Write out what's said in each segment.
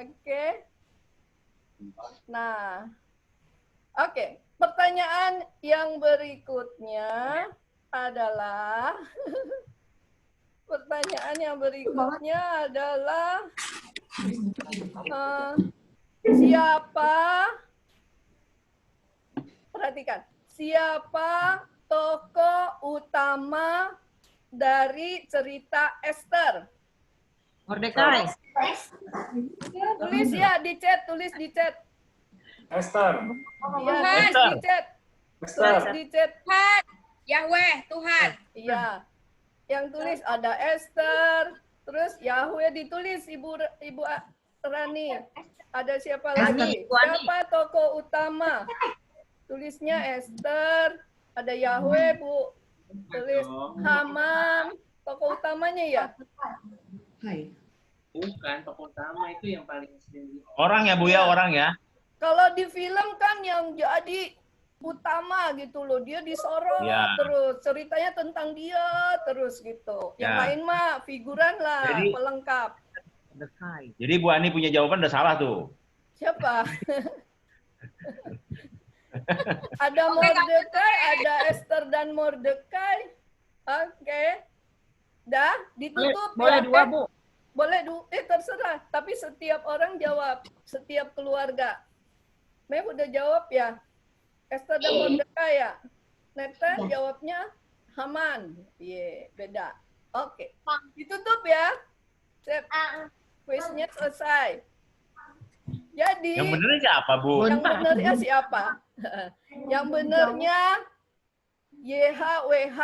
Oke. Nah, oke. Pertanyaan yang berikutnya adalah siapa, perhatikan, siapa tokoh utama dari cerita Esther? Mordekai. Tulis ya di chat, tulis di chat. Esther. Iya, tulis di chat. Tulis di chat. Tuhan, Yahweh, Tuhan. Iya. Yang tulis ada Esther, terus Yahweh ditulis Ibu Rani. Ada siapa lagi? Siapa tokoh utama? Tulisnya Esther, ada Yahweh, Bu. Tulis Haman, tokoh utamanya ya? Bukan, tokoh utama itu yang paling sering. Orang ya Bu ya, orang ya. Kalau di film kan yang jadi utama gitu loh, dia disorot terus, ceritanya tentang dia terus gitu. Yang lain mah figuran lah, jadi, pelengkap. Jadi Bu Ani punya jawaban udah salah tuh. Siapa? Ada Mordekai, ada Esther dan Mordekai. Oke. Dah, ditutup. Boleh ya, dua, Bu. Boleh terserah. Tapi setiap orang jawab, setiap keluarga. Mem udah jawab ya? Esther dan Mordekai ya? Nathan jawabnya Haman. Beda. Oke. Ditutup ya. Sip. Kuisnya selesai. Jadi yang benernya siapa, Bu? Yang benernya siapa? Yang benernya YHWH.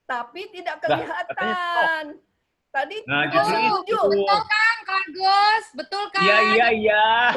Tapi tidak kelihatan. Tadi Betul kan, Kak Agus? Betul kan? Iya.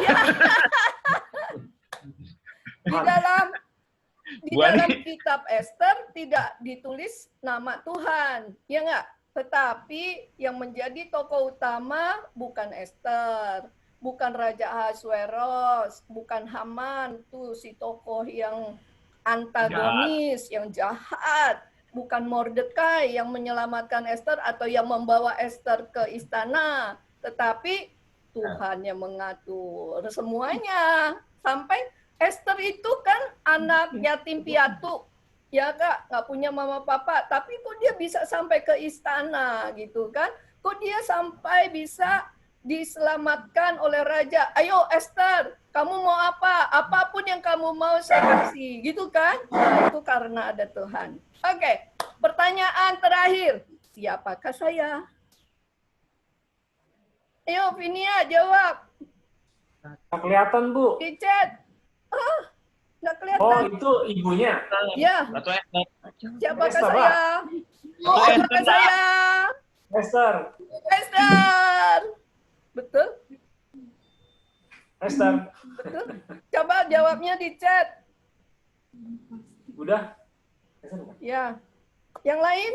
Di dalam kitab Esther tidak ditulis nama Tuhan, ya enggak? Tetapi yang menjadi tokoh utama bukan Esther, bukan Raja Ahasuerus, bukan Haman, tuh si tokoh yang antagonis, yang jahat, bukan Mordekai yang menyelamatkan Esther atau yang membawa Esther ke istana, tetapi Tuhan yang mengatur semuanya. Sampai Esther itu kan anak yatim piatu, ya Kak, nggak punya mama papa, tapi kok dia bisa sampai ke istana gitu kan? Kok dia sampai bisa diselamatkan oleh raja? Ayo Esther, kamu mau apa? Apapun yang kamu mau saya kasih, gitu kan? Nah, itu karena ada Tuhan. Oke, pertanyaan terakhir, siapakah saya? Ayo Vinia jawab. Nggak kelihatan, Bu. Di chat. Nggak kelihatan. Oh, itu ibunya. Ya. Siapakah saya? Siapakah saya? Esther. Esther. Betul? Esther. Betul. Coba jawabnya di chat. Udah? Ya. Yang lain?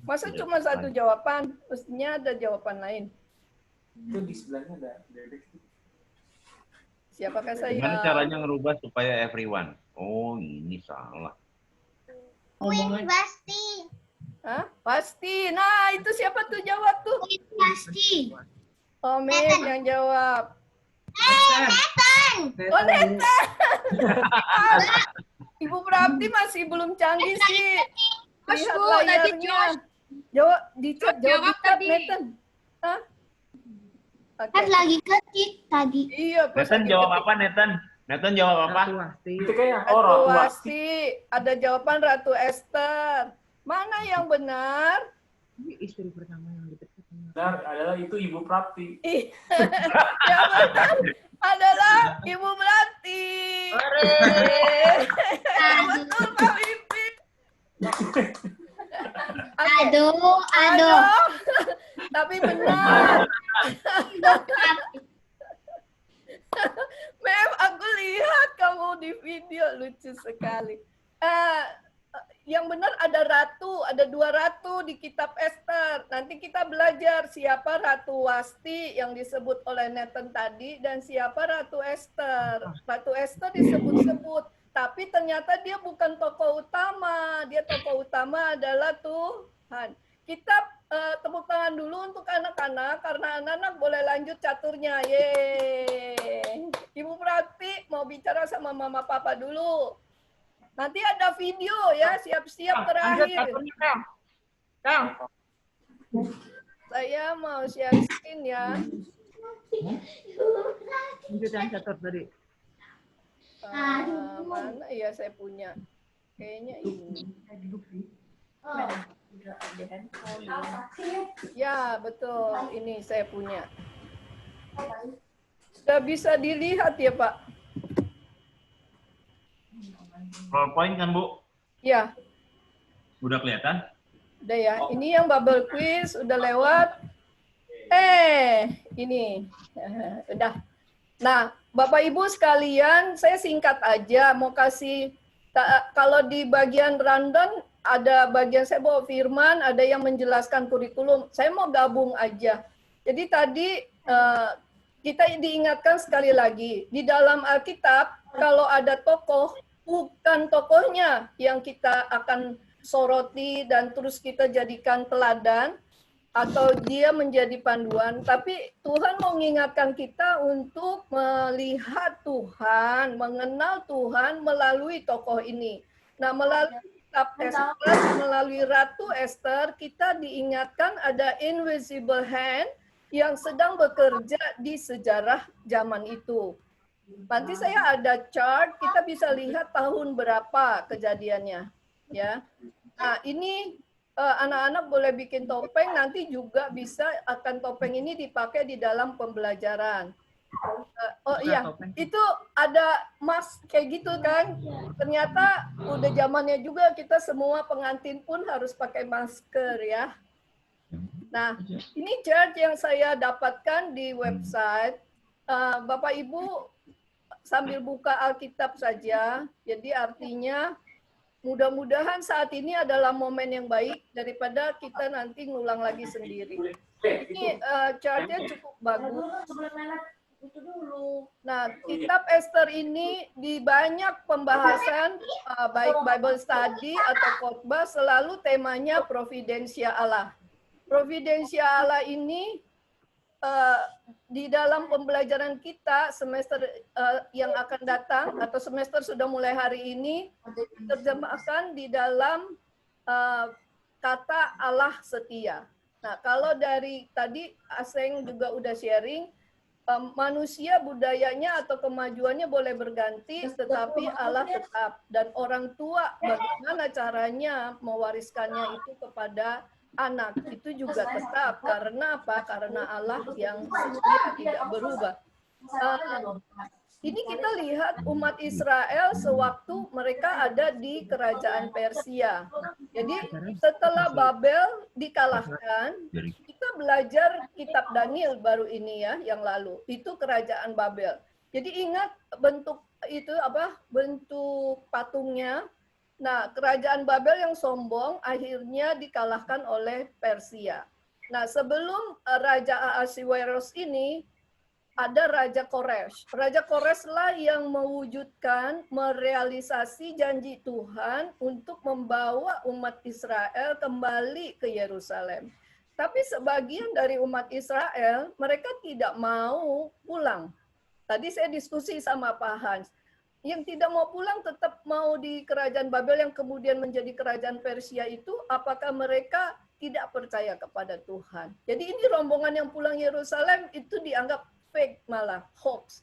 Masa cuma satu jawaban? Mestinya ada jawaban lain. Itu di sebelahnya ada bebek. Siapakah saya? Gimana caranya ngerubah supaya everyone? Oh, ini salah. Win pasti. Hah? Pasti. Nah, itu siapa tuh jawab tuh? Win pasti. Oh, Mem yang jawab. Nathan. Oh, Nathan. Ibu Prapti masih belum canggih sih. Lihat layarnya. Jawab di chat, jawab tadi. Nathan. Hah? Kan lagi ketik tadi. Iya, Nathan jawab apa, Nathan? Nathan jawab apa? Itu kayak Ratu Wasti. Ada jawaban Ratu Esther. Mana yang benar? Istri pertama yang dipecat. Benar adalah itu Ibu Prapti. Yang benar adalah Ibu Prapti. Betul, Pak Pimpin. Aduh. Tapi benar. Mem, aku lihat kamu di video, lucu sekali. Yang benar ada ratu, ada 2 ratu di kitab Esther. Nanti kita belajar siapa Ratu Wasti yang disebut oleh Nathan tadi dan siapa Ratu Esther. Ratu Esther disebut-sebut, tapi ternyata dia bukan tokoh utama. Dia tokoh utama adalah Tuhan. Kitab tepuk tangan dulu untuk anak-anak karena anak-anak boleh lanjut caturnya. Yeay. Ibu Prati mau bicara sama Mama Papa dulu. Nanti ada video ya, siap-siap Lanjut terakhir. caturnya, Kang. Kang. Saya mau share screen ya. Lanjutan catur tadi. Mana ya saya punya? Kayaknya ini. Ya, betul. Ini saya punya. Sudah bisa dilihat ya, Pak? PowerPoint kan, Bu? Ya, Udah kelihatan? udah ya. Ini yang bubble quiz udah lewat. Ini. Udah. Nah, Bapak Ibu sekalian, saya singkat aja mau kasih kalau di bagian rundown ada bagian saya bawa firman, ada yang menjelaskan kurikulum. Saya mau gabung aja. Jadi tadi kita diingatkan sekali lagi, di dalam Alkitab kalau ada tokoh, bukan tokohnya yang kita akan soroti dan terus kita jadikan teladan, atau dia menjadi panduan, tapi Tuhan mau mengingatkan kita untuk melihat Tuhan, mengenal Tuhan melalui tokoh ini. Nah, melalui kitab Esther, melalui Ratu Esther, kita diingatkan ada invisible hand yang sedang bekerja di sejarah zaman itu. Nanti saya ada chart, kita bisa lihat tahun berapa kejadiannya, ya. Nah, ini anak-anak boleh bikin topeng, nanti juga bisa akan topeng ini dipakai di dalam pembelajaran. Oh iya, itu ada mas kayak gitu kan. Ternyata udah zamannya juga kita semua pengantin pun harus pakai masker ya. Nah, ini chart yang saya dapatkan di website. Bapak Ibu sambil buka Alkitab saja, jadi artinya mudah-mudahan saat ini adalah momen yang baik daripada kita nanti ngulang lagi sendiri. Ini chartnya cukup bagus. Nah, kitab Esther ini di banyak pembahasan, baik Bible study atau khotbah, selalu temanya providensia Allah. Providensia Allah ini di dalam pembelajaran kita semester yang akan datang atau semester sudah mulai hari ini terjemahkan di dalam kata Allah setia. Nah, kalau dari tadi Aseng juga udah sharing, manusia budayanya atau kemajuannya boleh berganti, tetapi Allah tetap. Dan orang tua bagaimana caranya mewariskannya itu kepada anak itu juga tetap. Karena apa? Karena Allah yang setia tidak berubah. Ini kita lihat umat Israel sewaktu mereka ada di kerajaan Persia. Jadi setelah Babel dikalahkan, kita belajar kitab Daniel baru ini ya, yang lalu. Itu kerajaan Babel. Jadi ingat bentuk itu apa? Bentuk patungnya. Nah, kerajaan Babel yang sombong akhirnya dikalahkan oleh Persia. Nah, sebelum Raja Ahasiweros ini, ada Raja Kores. Raja Kores lah yang mewujudkan, merealisasi janji Tuhan untuk membawa umat Israel kembali ke Yerusalem. Tapi sebagian dari umat Israel, mereka tidak mau pulang. Tadi saya diskusi sama Pak Hans. Yang tidak mau pulang tetap mau di kerajaan Babel yang kemudian menjadi kerajaan Persia itu, apakah mereka tidak percaya kepada Tuhan? Jadi ini rombongan yang pulang Yerusalem itu dianggap fake, malah hoax.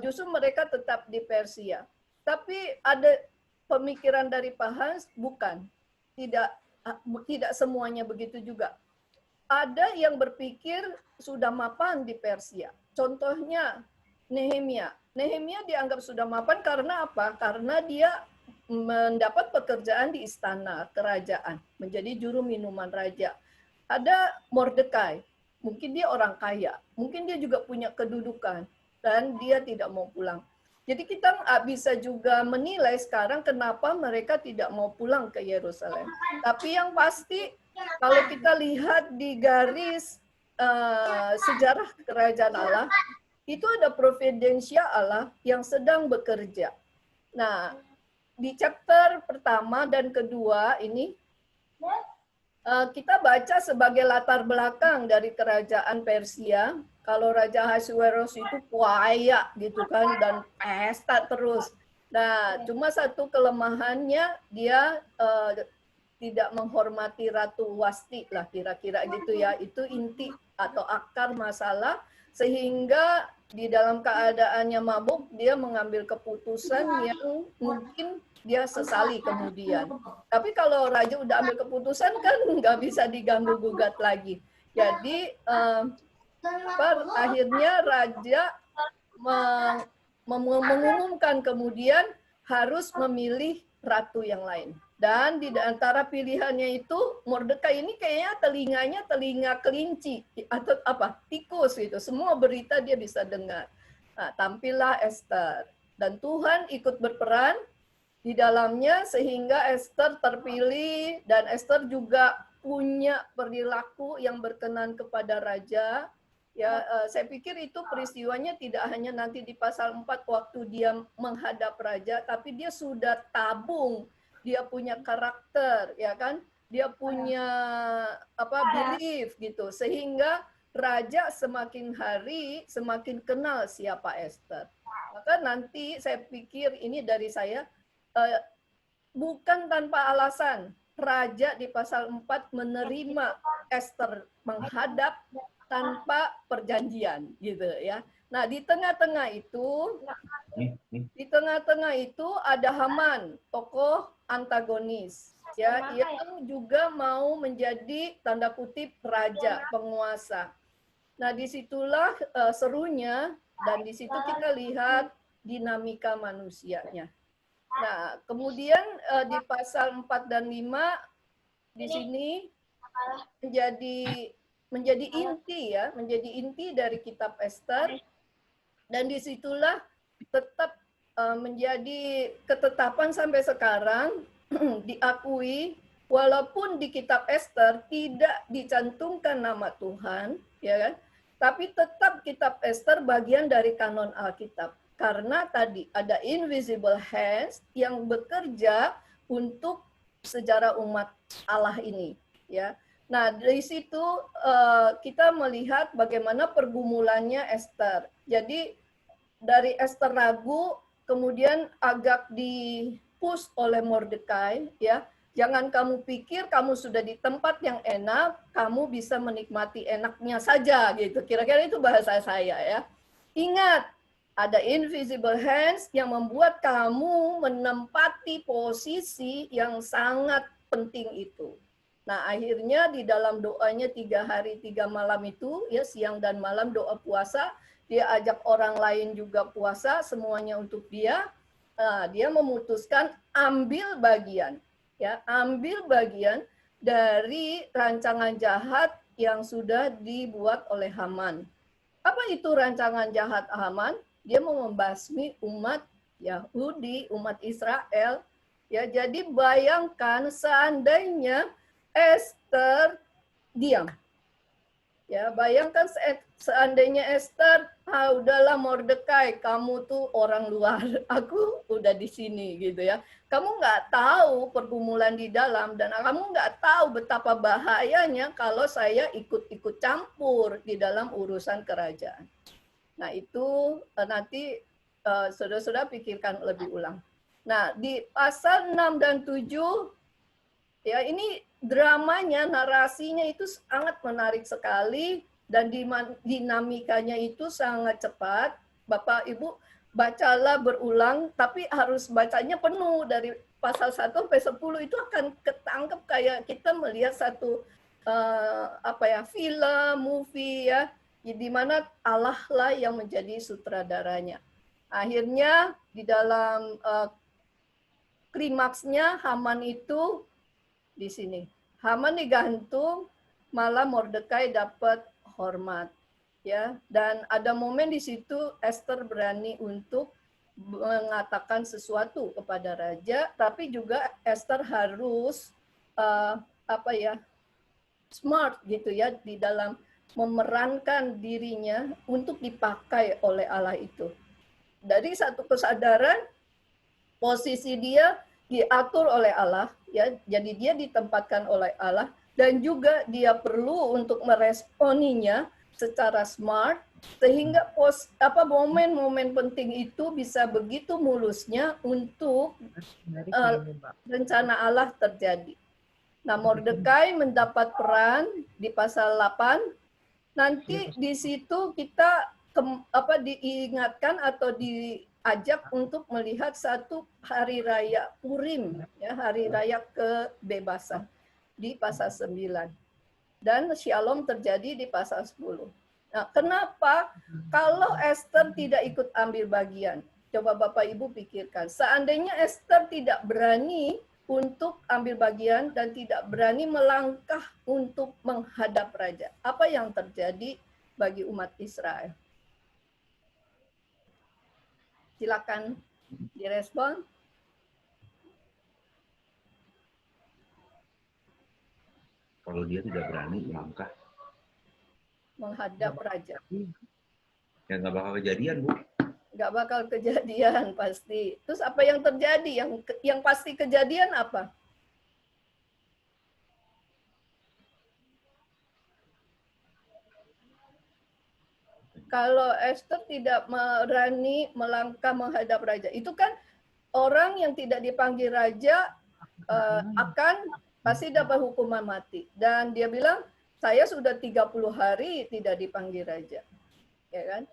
Justru mereka tetap di Persia. Tapi ada pemikiran dari Pak Hans, bukan. Tidak semuanya begitu juga. Ada yang berpikir sudah mapan di Persia. Contohnya Nehemia. Nehemia dianggap sudah mapan karena apa? Karena dia mendapat pekerjaan di istana kerajaan, menjadi juru minuman raja. Ada Mordekai, mungkin dia orang kaya, mungkin dia juga punya kedudukan, dan dia tidak mau pulang. Jadi kita bisa juga menilai sekarang kenapa mereka tidak mau pulang ke Yerusalem. Tapi yang pasti, kalau kita lihat di garis sejarah kerajaan Allah, itu ada providensia Allah yang sedang bekerja. Nah, di chapter pertama dan kedua ini, kita baca sebagai latar belakang dari kerajaan Persia. Kalau Raja Ahasuerus itu kuaya gitu kan dan pesta terus. Nah, cuma satu kelemahannya dia tidak menghormati Ratu Wasti lah kira-kira gitu ya. Itu inti atau akar masalah sehingga di dalam keadaannya mabuk dia mengambil keputusan yang mungkin dia sesali kemudian. Tapi kalau raja udah ambil keputusan kan nggak bisa diganggu gugat lagi. Jadi akhirnya raja mengumumkan kemudian harus memilih ratu yang lain. Dan di antara pilihannya itu Mordekai ini kayaknya telinganya telinga kelinci atau apa tikus gitu. Semua berita dia bisa dengar. Nah, tampillah Esther dan Tuhan ikut berperan di dalamnya sehingga Esther terpilih dan Esther juga punya perilaku yang berkenan kepada raja. Ya, saya pikir itu peristiwanya tidak hanya nanti di pasal 4 waktu dia menghadap raja, tapi dia sudah tabung, dia punya karakter, ya kan? Dia punya belief gitu, sehingga raja semakin hari semakin kenal siapa Esther. Maka nanti saya pikir ini dari saya bukan tanpa alasan raja di pasal 4 menerima Esther menghadap tanpa perjanjian gitu ya. Nah, di tengah-tengah itu ada Haman, tokoh antagonis ya, yang juga mau menjadi tanda kutip raja, penguasa. Nah, disitulah serunya dan di situ kita lihat dinamika manusianya. Nah, kemudian di pasal 4 dan 5 di sini menjadi inti dari kitab Esther, dan disitulah tetap menjadi ketetapan sampai sekarang diakui walaupun di kitab Esther tidak dicantumkan nama Tuhan, ya kan? Tapi tetap kitab Esther bagian dari kanon Alkitab karena tadi ada invisible hands yang bekerja untuk sejarah umat Allah ini, ya. Nah, dari situ kita melihat bagaimana pergumulannya Esther. Jadi dari Esther ragu, kemudian agak di-push oleh Mordekai, ya. Jangan kamu pikir kamu sudah di tempat yang enak, kamu bisa menikmati enaknya saja gitu. Kira-kira itu bahasa saya ya. Ingat, ada invisible hands yang membuat kamu menempati posisi yang sangat penting itu. Nah, akhirnya di dalam doanya 3 hari 3 malam itu, ya siang dan malam doa puasa, dia ajak orang lain juga puasa, semuanya untuk dia. Nah, dia memutuskan ambil bagian, ya ambil bagian dari rancangan jahat yang sudah dibuat oleh Haman. Apa itu rancangan jahat Haman? Dia mau membasmi umat Yahudi, umat Israel. Ya, jadi bayangkan seandainya Esther diam. Ya, bayangkan seandainya Esther, udahlah Mordekai, kamu tuh orang luar, aku udah di sini gitu ya. Kamu nggak tahu pergumulan di dalam dan kamu nggak tahu betapa bahayanya kalau saya ikut-ikut campur di dalam urusan kerajaan. Nah, itu nanti saudara-saudara pikirkan lebih ulang. Nah, di pasal 6 dan 7 ya ini dramanya, narasinya itu sangat menarik sekali dan dinamikanya itu sangat cepat. Bapak Ibu bacalah berulang, tapi harus bacanya penuh dari pasal 1 sampai 10 itu akan ketangkep kayak kita melihat satu film, movie ya, di mana Allah lah yang menjadi sutradaranya. Akhirnya di dalam klimaksnya Haman itu di sini. Haman digantung, malah Mordekai dapat hormat. Ya, dan ada momen di situ Esther berani untuk mengatakan sesuatu kepada raja, tapi juga Esther harus smart gitu ya di dalam memerankan dirinya untuk dipakai oleh Allah itu. Dari satu kesadaran posisi dia diatur oleh Allah, ya, jadi dia ditempatkan oleh Allah dan juga dia perlu untuk meresponinya secara smart sehingga momen-momen penting itu bisa begitu mulusnya untuk rencana Allah terjadi. Nah, Mordekai mendapat peran di pasal 8. Nanti di situ kita diingatkan atau diajak untuk melihat satu hari raya Purim, ya, hari raya kebebasan di pasal 9. Dan Shalom terjadi di pasal 10. Nah, kenapa kalau Esther tidak ikut ambil bagian? Coba Bapak Ibu pikirkan. Seandainya Esther tidak berani untuk ambil bagian dan tidak berani melangkah untuk menghadap raja, apa yang terjadi bagi umat Israel? Silakan direspon. Kalau dia tidak berani melangkah, Menghadap raja. ya nggak bakal kejadian, Bu. Nggak bakal kejadian pasti. Terus apa yang terjadi? Yang pasti kejadian apa? Kalau Esther tidak berani melangkah menghadap raja, itu kan orang yang tidak dipanggil raja akan pasti dapat hukuman mati. Dan dia bilang, saya sudah 30 hari tidak dipanggil raja. Ya kan?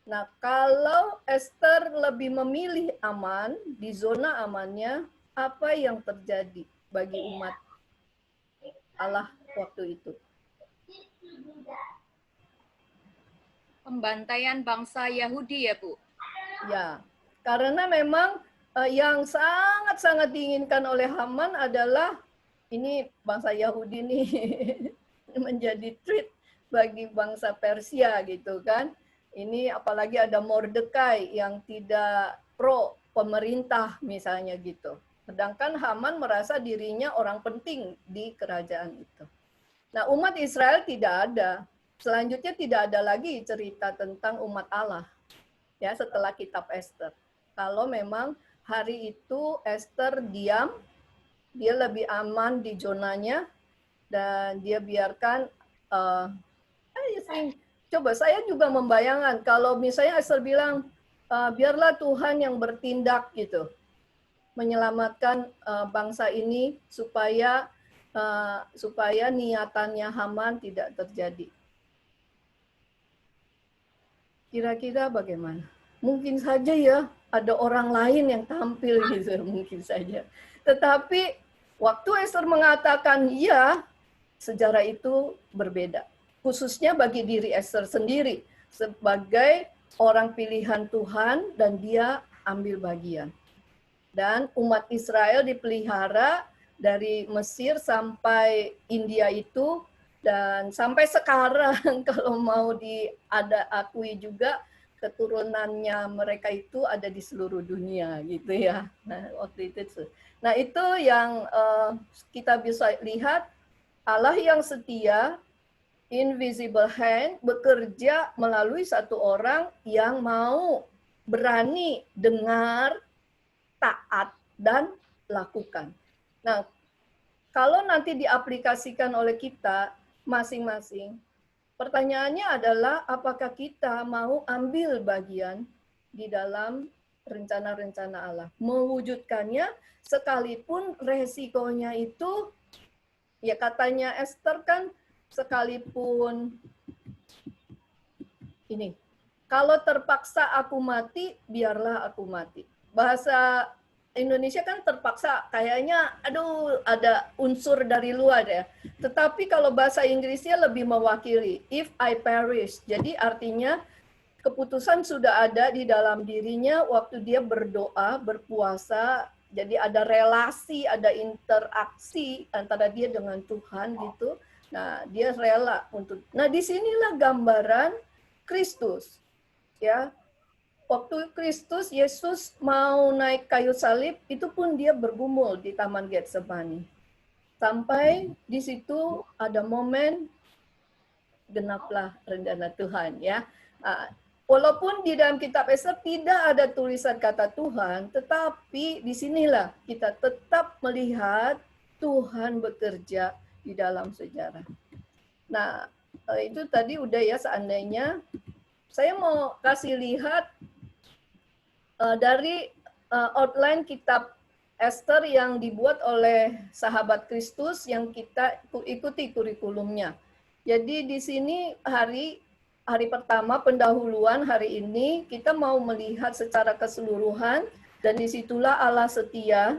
Nah, kalau Esther lebih memilih aman, di zona amannya, apa yang terjadi bagi umat Allah waktu itu? Pembantaian bangsa Yahudi ya, Bu? Ya, karena memang yang sangat-sangat diinginkan oleh Haman adalah ini bangsa Yahudi nih menjadi treat bagi bangsa Persia gitu kan. Ini apalagi ada Mordekai yang tidak pro pemerintah misalnya gitu. Sedangkan Haman merasa dirinya orang penting di kerajaan itu. Nah, umat Israel tidak ada. Selanjutnya tidak ada lagi cerita tentang umat Allah ya setelah kitab Esther. Kalau memang hari itu Esther diam, dia lebih aman di zonanya dan dia biarkan coba saya juga membayangkan kalau misalnya Esther bilang biarlah Tuhan yang bertindak gitu, menyelamatkan bangsa ini supaya niatannya Haman tidak terjadi. Kira-kira bagaimana? Mungkin saja ya ada orang lain yang tampil gitu, mungkin saja. Tetapi waktu Esther mengatakan iya, sejarah itu berbeda. Khususnya bagi diri Esther sendiri sebagai orang pilihan Tuhan dan dia ambil bagian. Dan umat Israel dipelihara dari Mesir sampai India itu. Dan sampai sekarang kalau mau akui juga keturunannya mereka itu ada di seluruh dunia gitu ya. Nah, waktu itu. Nah, itu yang kita bisa lihat Allah yang setia, invisible hand, bekerja melalui satu orang yang mau berani dengar, taat, dan lakukan. Nah, kalau nanti diaplikasikan oleh kita, masing-masing. Pertanyaannya adalah apakah kita mau ambil bagian di dalam rencana-rencana Allah. Mewujudkannya sekalipun resikonya itu, ya katanya Esther kan sekalipun ini, kalau terpaksa aku mati, biarlah aku mati. Bahasa Indonesia kan terpaksa, kayaknya aduh ada unsur dari luar ya. Tetapi kalau bahasa Inggrisnya lebih mewakili, if I perish. Jadi artinya keputusan sudah ada di dalam dirinya waktu dia berdoa, berpuasa. Jadi ada relasi, ada interaksi antara dia dengan Tuhan gitu. Nah, dia rela untuk. Nah, disinilah gambaran Kristus. Ya, waktu Kristus, Yesus mau naik kayu salib, itu pun dia bergumul di Taman Getsemani. Sampai di situ ada momen genaplah rencana Tuhan. Ya, walaupun di dalam kitab Esther tidak ada tulisan kata Tuhan, tetapi disinilah kita tetap melihat Tuhan bekerja di dalam sejarah. Nah, itu tadi udah ya, seandainya saya mau kasih lihat dari outline kitab Esther yang dibuat oleh sahabat Kristus yang kita ikuti kurikulumnya. Jadi di sini hari pertama pendahuluan hari ini kita mau melihat secara keseluruhan, dan disitulah Allah setia,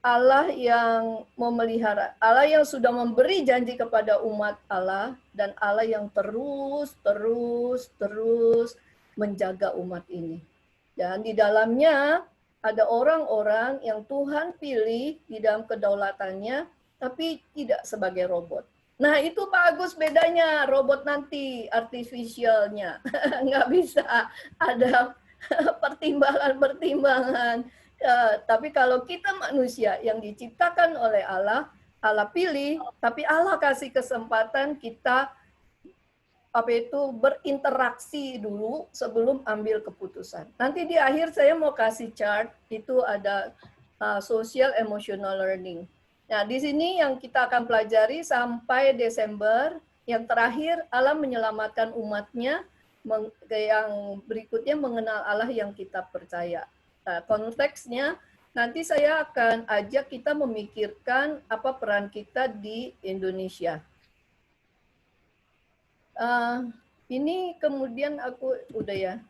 Allah yang memelihara, Allah yang sudah memberi janji kepada umat Allah, dan Allah yang terus menjaga umat ini. Dan di dalamnya ada orang-orang yang Tuhan pilih di dalam kedaulatannya, tapi tidak sebagai robot. Nah, itu Pak Agus bedanya robot nanti, artificialnya. Nggak bisa ada pertimbangan-pertimbangan. Tapi kalau kita manusia yang diciptakan oleh Allah, Allah pilih, tapi Allah kasih kesempatan kita berinteraksi dulu sebelum ambil keputusan. Nanti di akhir saya mau kasih chart, itu ada social emotional learning. Nah, di sini yang kita akan pelajari sampai Desember, yang terakhir Allah menyelamatkan umatnya, yang berikutnya mengenal Allah yang kita percaya. Nah, konteksnya nanti saya akan ajak kita memikirkan apa peran kita di Indonesia. Ini kemudian aku udah ya.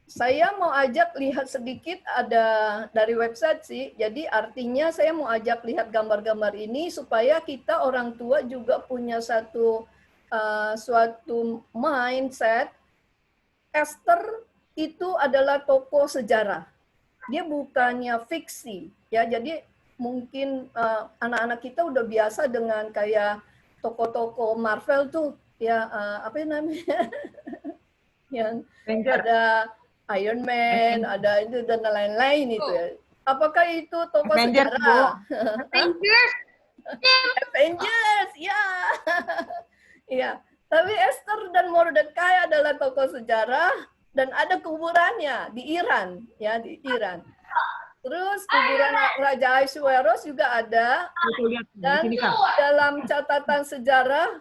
Saya mau ajak lihat sedikit, ada dari website sih. Jadi artinya saya mau ajak lihat gambar-gambar ini supaya kita orang tua juga punya suatu mindset. Esther itu adalah tokoh sejarah. Dia bukannya fiksi, ya. Jadi mungkin anak-anak kita udah biasa dengan kayak tokoh-tokoh Marvel tuh, ya apa namanya, yang ada Iron Man, ada itu dan lain-lain itu ya. Apakah itu tokoh sejarah? Avengers, ya. Ya. Tapi Esther dan Mordekai adalah tokoh sejarah dan ada kuburannya di Iran, ya, di Iran. Terus kuburan Raja Ahasuerus juga ada, dan dalam catatan sejarah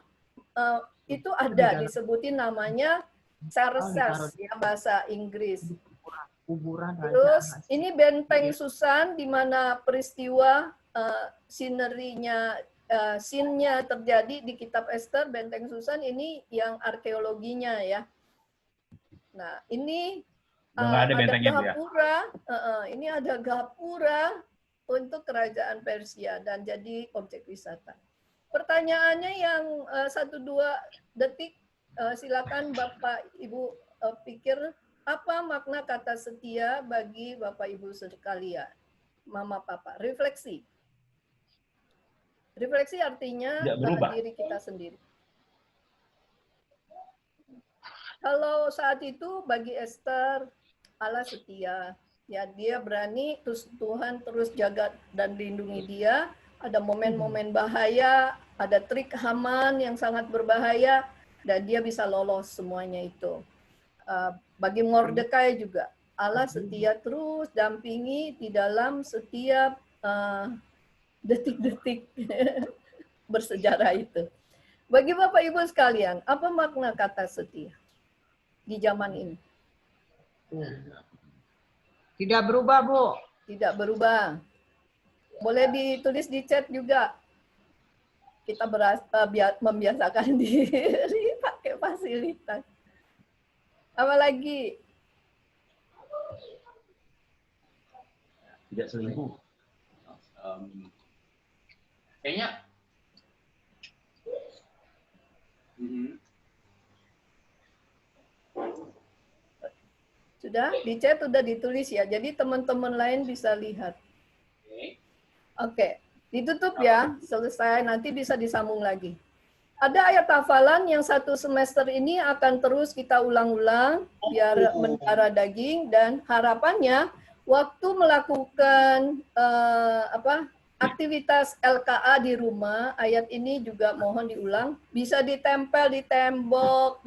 itu ada disebutin namanya Xerxes, ya, bahasa Inggris. Terus ini benteng Susan, di mana peristiwa scene-nya terjadi di kitab Esther. Benteng Susan ini yang arkeologinya ya. Nah, ini ada gapura, ini ada gapura untuk kerajaan Persia dan jadi objek wisata. Pertanyaannya yang 1-2 detik, silakan Bapak Ibu pikir apa makna kata setia bagi Bapak Ibu sekalian, Mama Papa. Refleksi. Refleksi artinya diri kita sendiri. Kalau saat itu bagi Esther, Allah setia, ya, dia berani, terus Tuhan terus jaga dan lindungi dia. Ada momen-momen bahaya, ada trik Haman yang sangat berbahaya, dan dia bisa lolos semuanya itu. Bagi Mordekai juga, Allah setia terus dampingi di dalam setiap detik-detik bersejarah itu. Bagi Bapak Ibu sekalian, apa makna kata setia di zaman ini? Tidak berubah, Bu. Tidak berubah. Boleh ditulis di chat juga. Kita membiasakan diri pakai fasilitas. Apa lagi? Tidak selingkuh. Kayaknya Sudah di chat, sudah ditulis ya. Jadi teman-teman lain bisa lihat. Oke, ditutup ya. Selesai, nanti bisa disambung lagi. Ada ayat hafalan yang 1 semester ini akan terus kita ulang-ulang biar mendarah daging, dan harapannya waktu melakukan aktivitas LKA di rumah, ayat ini juga mohon diulang, bisa ditempel di tembok,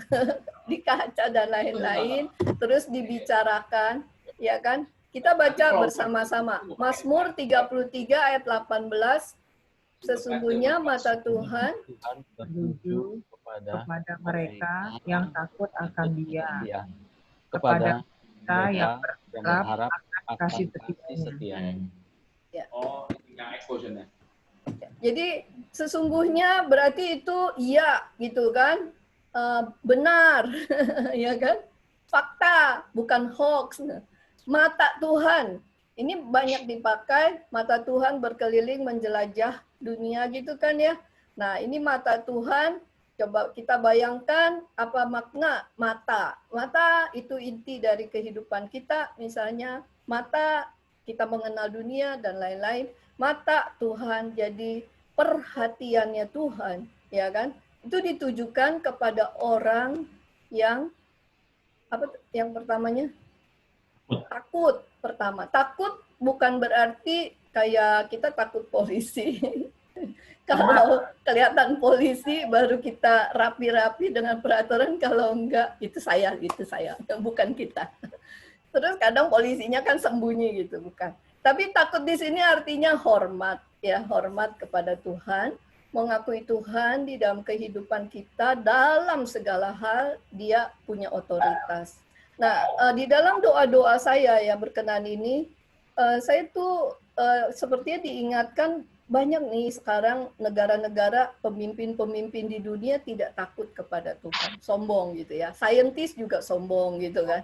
di kaca dan lain-lain, terus dibicarakan, ya kan? Kita baca bersama-sama. Mazmur 33 ayat 18, Sesungguhnya mata Tuhan Menuju kepada kepada mereka yang takut akan Dia, dia, kepada kepada mereka yang mereka yang berharap berharap akan kasih kasih setianya. setianya. Oh, yang exposure-nya. jadi sesungguhnya berarti itu iya gitu kan. Benar ya kan, fakta bukan hoax. Mata Tuhan ini banyak dipakai, mata Tuhan berkeliling menjelajah dunia gitu kan ya. Nah ini mata Tuhan, coba kita bayangkan apa makna mata. Mata itu inti dari kehidupan kita, misalnya mata kita mengenal dunia dan lain-lain. Mata Tuhan jadi perhatiannya Tuhan, ya kan? Itu ditujukan kepada orang yang yang pertamanya takut. Pertama, takut bukan berarti kayak kita takut polisi. Kalau kelihatan polisi baru kita rapi-rapi dengan peraturan, kalau enggak itu saya, bukan kita. Terus kadang polisinya kan sembunyi gitu, bukan. Tapi takut di sini artinya hormat, ya, hormat kepada Tuhan, mengakui Tuhan di dalam kehidupan kita, dalam segala hal Dia punya otoritas. Nah, di dalam doa-doa saya ya berkenan ini, saya tuh sepertinya diingatkan banyak nih sekarang negara-negara pemimpin-pemimpin di dunia tidak takut kepada Tuhan, sombong gitu ya. Saintis juga sombong gitu kan.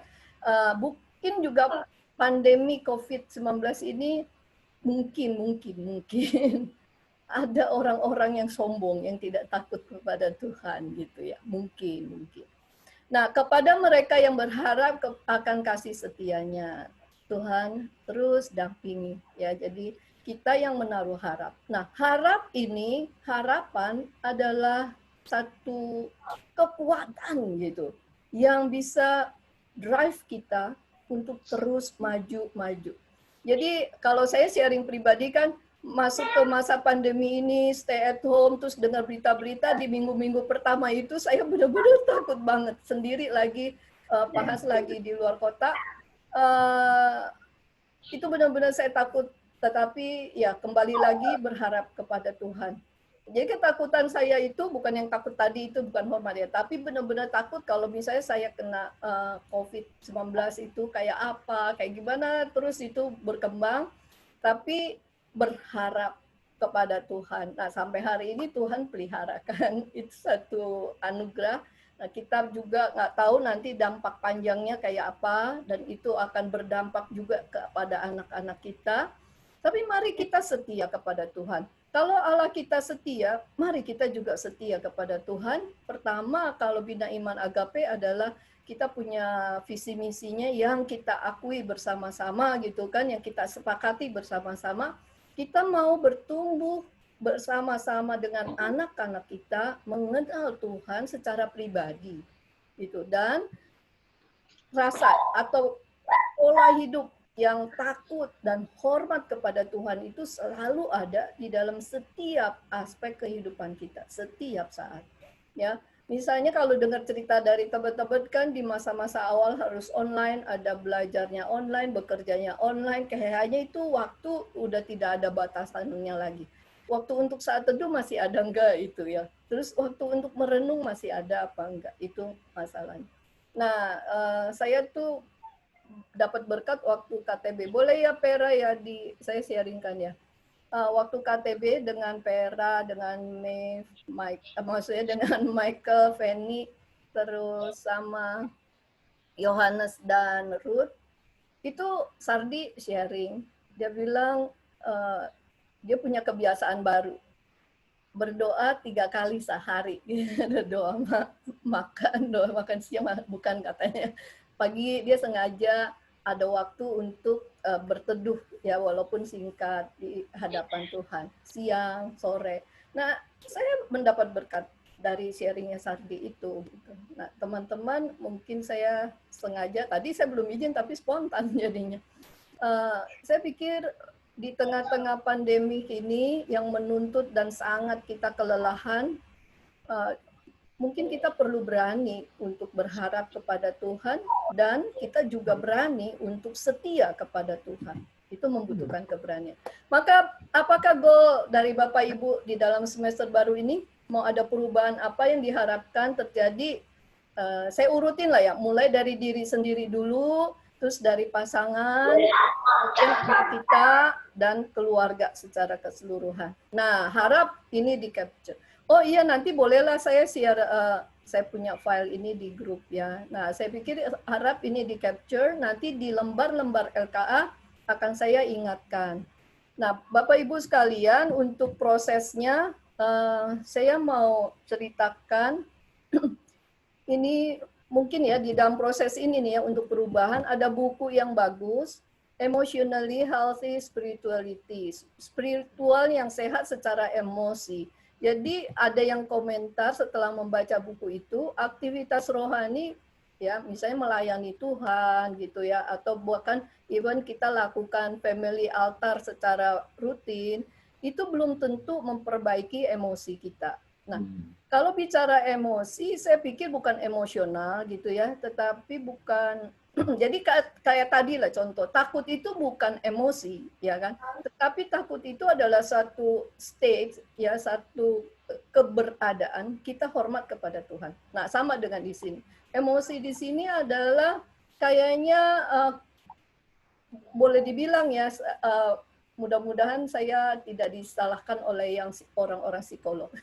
Mungkin juga pandemi COVID-19 ini mungkin ada orang-orang yang sombong yang tidak takut kepada Tuhan gitu ya. Mungkin. Nah, kepada mereka yang berharap akan kasih setianya, Tuhan terus dampingi ya. Jadi kita yang menaruh harap. Nah, harapan adalah satu kekuatan gitu yang bisa drive kita untuk terus maju. Jadi kalau saya sharing pribadi kan, masuk ke masa pandemi ini, stay at home, terus dengar berita-berita di minggu-minggu pertama itu saya benar-benar takut banget. Sendiri lagi, Pahas lagi di luar kota, itu benar-benar saya takut. Tetapi ya kembali lagi berharap kepada Tuhan. Jadi ketakutan saya itu bukan yang takut tadi, itu bukan hormat ya, tapi benar-benar takut kalau misalnya saya kena COVID-19 itu kayak apa, kayak gimana, terus itu berkembang, tapi berharap kepada Tuhan. Nah sampai hari ini Tuhan peliharakan, itu satu anugerah. Nah, kita juga nggak tahu nanti dampak panjangnya kayak apa, dan itu akan berdampak juga kepada anak-anak kita. Tapi mari kita setia kepada Tuhan. Kalau Allah kita setia, mari kita juga setia kepada Tuhan. Pertama, kalau Bina Iman Agape adalah kita punya visi misinya yang kita akui bersama-sama gitu kan, yang kita sepakati bersama-sama. Kita mau bertumbuh bersama-sama dengan anak-anak kita mengenal Tuhan secara pribadi gitu, dan rasa atau pola hidup yang takut dan hormat kepada Tuhan itu selalu ada di dalam setiap aspek kehidupan kita, setiap saat. Ya, misalnya kalau dengar cerita dari teman-teman kan di masa-masa awal harus online, ada belajarnya online, bekerjanya online, kayaknya itu waktu udah tidak ada batasannya lagi. Waktu untuk saat teduh masih ada enggak itu ya. Terus waktu untuk merenung masih ada apa enggak, itu masalahnya. Nah, saya tuh dapat berkat waktu KTB. Boleh ya Pera ya saya sharingkan ya. Waktu KTB dengan Pera, dengan maksudnya dengan Michael, Fanny, terus sama Yohanes dan Ruth, itu Sardi sharing. Dia bilang dia punya kebiasaan baru. Berdoa 3 kali sehari. doa makan siang, bukan katanya. Pagi dia sengaja ada waktu untuk berteduh ya, walaupun singkat di hadapan Tuhan, siang, sore. Nah, saya mendapat berkat dari sharingnya Sardi itu. Gitu. Nah, teman-teman, mungkin saya sengaja, tadi saya belum izin tapi spontan jadinya. Saya pikir di tengah-tengah pandemi ini yang menuntut dan sangat kita kelelahan, mungkin kita perlu berani untuk berharap kepada Tuhan, dan kita juga berani untuk setia kepada Tuhan. Itu membutuhkan keberanian. Maka apakah goal dari Bapak Ibu di dalam semester baru ini? Mau ada perubahan apa yang diharapkan terjadi? Saya urutin lah ya, mulai dari diri sendiri dulu, terus dari pasangan, mungkin anak kita, dan keluarga secara keseluruhan. Nah, harap ini di capture. Oh iya, nanti bolehlah saya share, saya punya file ini di grup ya. Nah, saya pikir harap ini di capture, nanti di lembar-lembar LKA akan saya ingatkan. Nah, Bapak Ibu sekalian, untuk prosesnya, saya mau ceritakan, ini mungkin ya di dalam proses ini nih ya untuk perubahan ada buku yang bagus, Emotionally Healthy Spirituality, spiritual yang sehat secara emosi. Jadi ada yang komentar setelah membaca buku itu, aktivitas rohani ya misalnya melayani Tuhan gitu ya, atau bahkan even kita lakukan family altar secara rutin, itu belum tentu memperbaiki emosi kita. Nah, kalau bicara emosi, saya pikir bukan emosional gitu ya, tetapi bukan, jadi kayak tadi lah contoh, takut itu bukan emosi, ya kan? Tetapi takut itu adalah satu state, ya satu keberadaan, kita hormat kepada Tuhan. Nah, sama dengan di sini. Emosi di sini adalah kayaknya boleh dibilang ya, mudah-mudahan saya tidak disalahkan oleh yang orang-orang psikolog.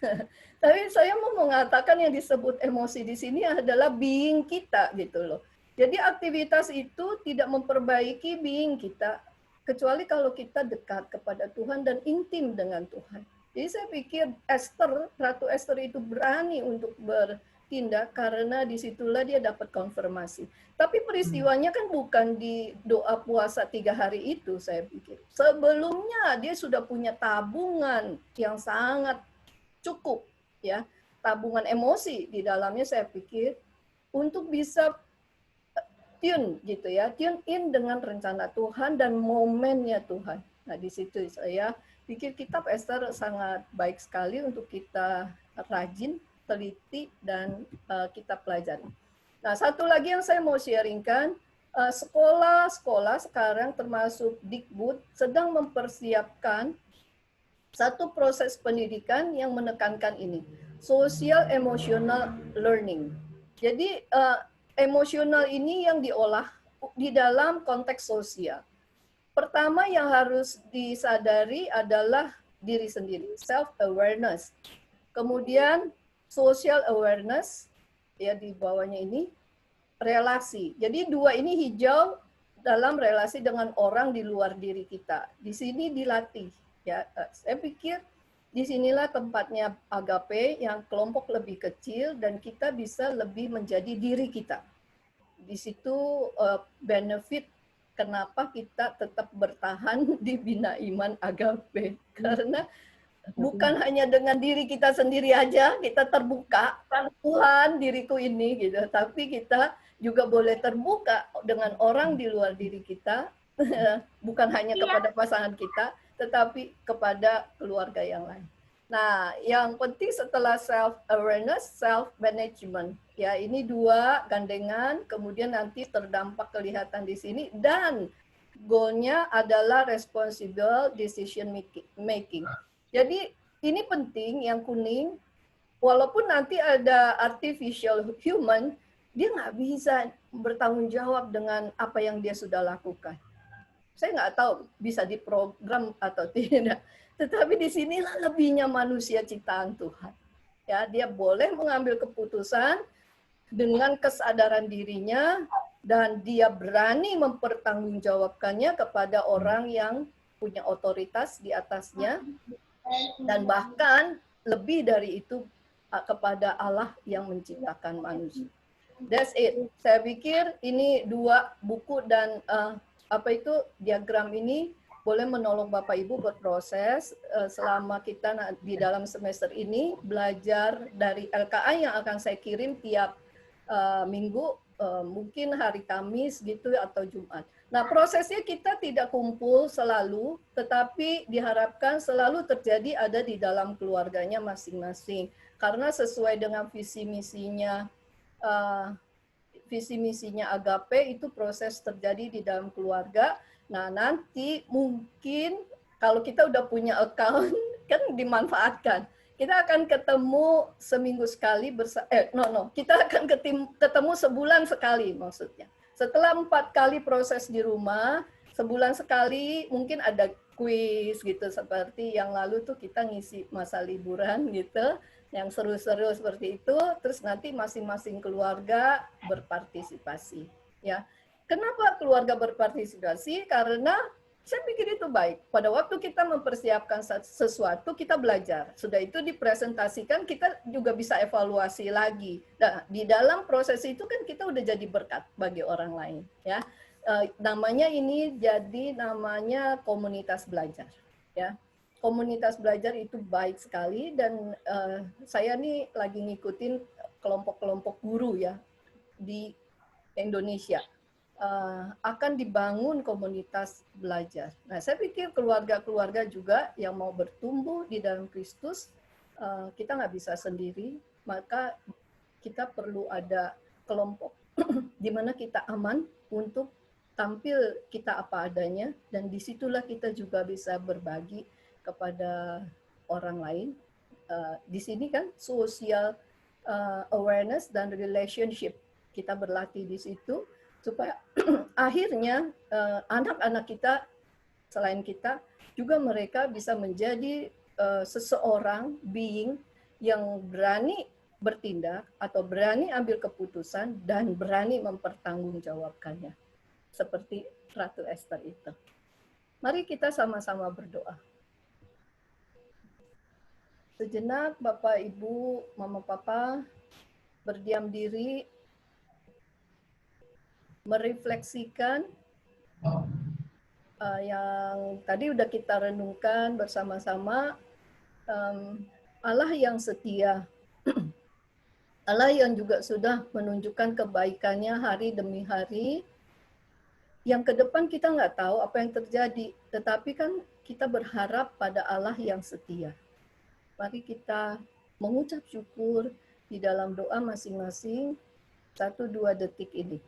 Tapi saya mau mengatakan yang disebut emosi di sini adalah being kita gitu loh. Jadi aktivitas itu tidak memperbaiki being kita, kecuali kalau kita dekat kepada Tuhan dan intim dengan Tuhan. Jadi saya pikir Ratu Esther itu berani untuk bertindak karena disitulah dia dapat konfirmasi. Tapi peristiwanya kan bukan di doa puasa 3 hari itu, saya pikir. Sebelumnya dia sudah punya tabungan yang sangat cukup, ya, tabungan emosi di dalamnya, saya pikir untuk bisa tune gitu ya, tune in dengan rencana Tuhan dan momennya Tuhan. Nah di situ saya pikir kitab Esther sangat baik sekali untuk kita rajin, teliti dan kita pelajari. Nah, satu lagi yang saya mau sharingkan, sekolah-sekolah sekarang termasuk Dikbud sedang mempersiapkan satu proses pendidikan yang menekankan ini, social emotional learning. Jadi emosional ini yang diolah di dalam konteks sosial. Pertama yang harus disadari adalah diri sendiri, self awareness. Kemudian social awareness, ya di bawahnya ini relasi. Jadi dua ini hijau dalam relasi dengan orang di luar diri kita. Di sini dilatih. Ya, saya pikir disinilah tempatnya agape yang kelompok lebih kecil dan kita bisa lebih menjadi diri kita. Di situ benefit kenapa kita tetap bertahan di Bina Iman Agape. Karena bukan hanya dengan diri kita sendiri aja kita terbuka, Tuhan diriku ini gitu, tapi kita juga boleh terbuka dengan orang di luar diri kita, bukan hanya kepada pasangan kita, tetapi kepada keluarga yang lain. Nah, yang penting setelah self awareness, self management, ya ini dua gandengan, kemudian nanti terdampak kelihatan di sini dan goalnya adalah responsible decision making. Jadi ini penting yang kuning, walaupun nanti ada artificial human, dia nggak bisa bertanggung jawab dengan apa yang dia sudah lakukan. Saya nggak tahu bisa diprogram atau tidak, tetapi di sinilah lebihnya manusia ciptaan Tuhan. Ya, dia boleh mengambil keputusan dengan kesadaran dirinya dan dia berani mempertanggungjawabkannya kepada orang yang punya otoritas di atasnya. Dan bahkan lebih dari itu kepada Allah yang menciptakan manusia. That's it. Saya pikir ini dua buku dan diagram ini boleh menolong Bapak Ibu berproses selama kita di dalam semester ini belajar dari LKA yang akan saya kirim tiap minggu, mungkin hari Kamis gitu atau Jumat. Nah, prosesnya kita tidak kumpul selalu, tetapi diharapkan selalu terjadi ada di dalam keluarganya masing-masing. Karena sesuai dengan visi misinya visi misinya Agape itu proses terjadi di dalam keluarga. Nah, nanti mungkin kalau kita udah punya account kan dimanfaatkan. Kita akan ketemu seminggu sekali kita akan ketemu sebulan sekali maksudnya. Setelah 4 kali proses di rumah, sebulan sekali mungkin ada kuis gitu, seperti yang lalu tuh kita ngisi masa liburan gitu, yang seru-seru seperti itu, terus nanti masing-masing keluarga berpartisipasi. Ya, kenapa keluarga berpartisipasi? Karena saya pikir itu baik. Pada waktu kita mempersiapkan sesuatu, kita belajar. Sudah itu dipresentasikan, kita juga bisa evaluasi lagi. Nah, di dalam proses itu kan kita udah jadi berkat bagi orang lain. Ya, namanya namanya komunitas belajar. Ya, komunitas belajar itu baik sekali dan saya nih lagi ngikutin kelompok-kelompok guru ya di Indonesia. Akan dibangun komunitas belajar. Nah, saya pikir keluarga-keluarga juga yang mau bertumbuh di dalam Kristus, kita nggak bisa sendiri, maka kita perlu ada kelompok di mana kita aman untuk tampil kita apa adanya, dan disitulah kita juga bisa berbagi kepada orang lain. Di sini kan social awareness dan relationship, kita berlatih di situ, supaya akhirnya anak-anak kita, selain kita, juga mereka bisa menjadi seseorang being yang berani bertindak atau berani ambil keputusan dan berani mempertanggungjawabkannya. Seperti Ratu Esther itu. Mari kita sama-sama berdoa. Sejenak Bapak, Ibu, Mama, Papa, berdiam diri, merefleksikan yang tadi udah kita renungkan bersama-sama. Allah yang setia, Allah yang juga sudah menunjukkan kebaikannya hari demi hari, yang ke depan kita nggak tahu apa yang terjadi, tetapi kan kita berharap pada Allah yang setia. Mari kita mengucap syukur di dalam doa masing-masing 1-2 detik ini.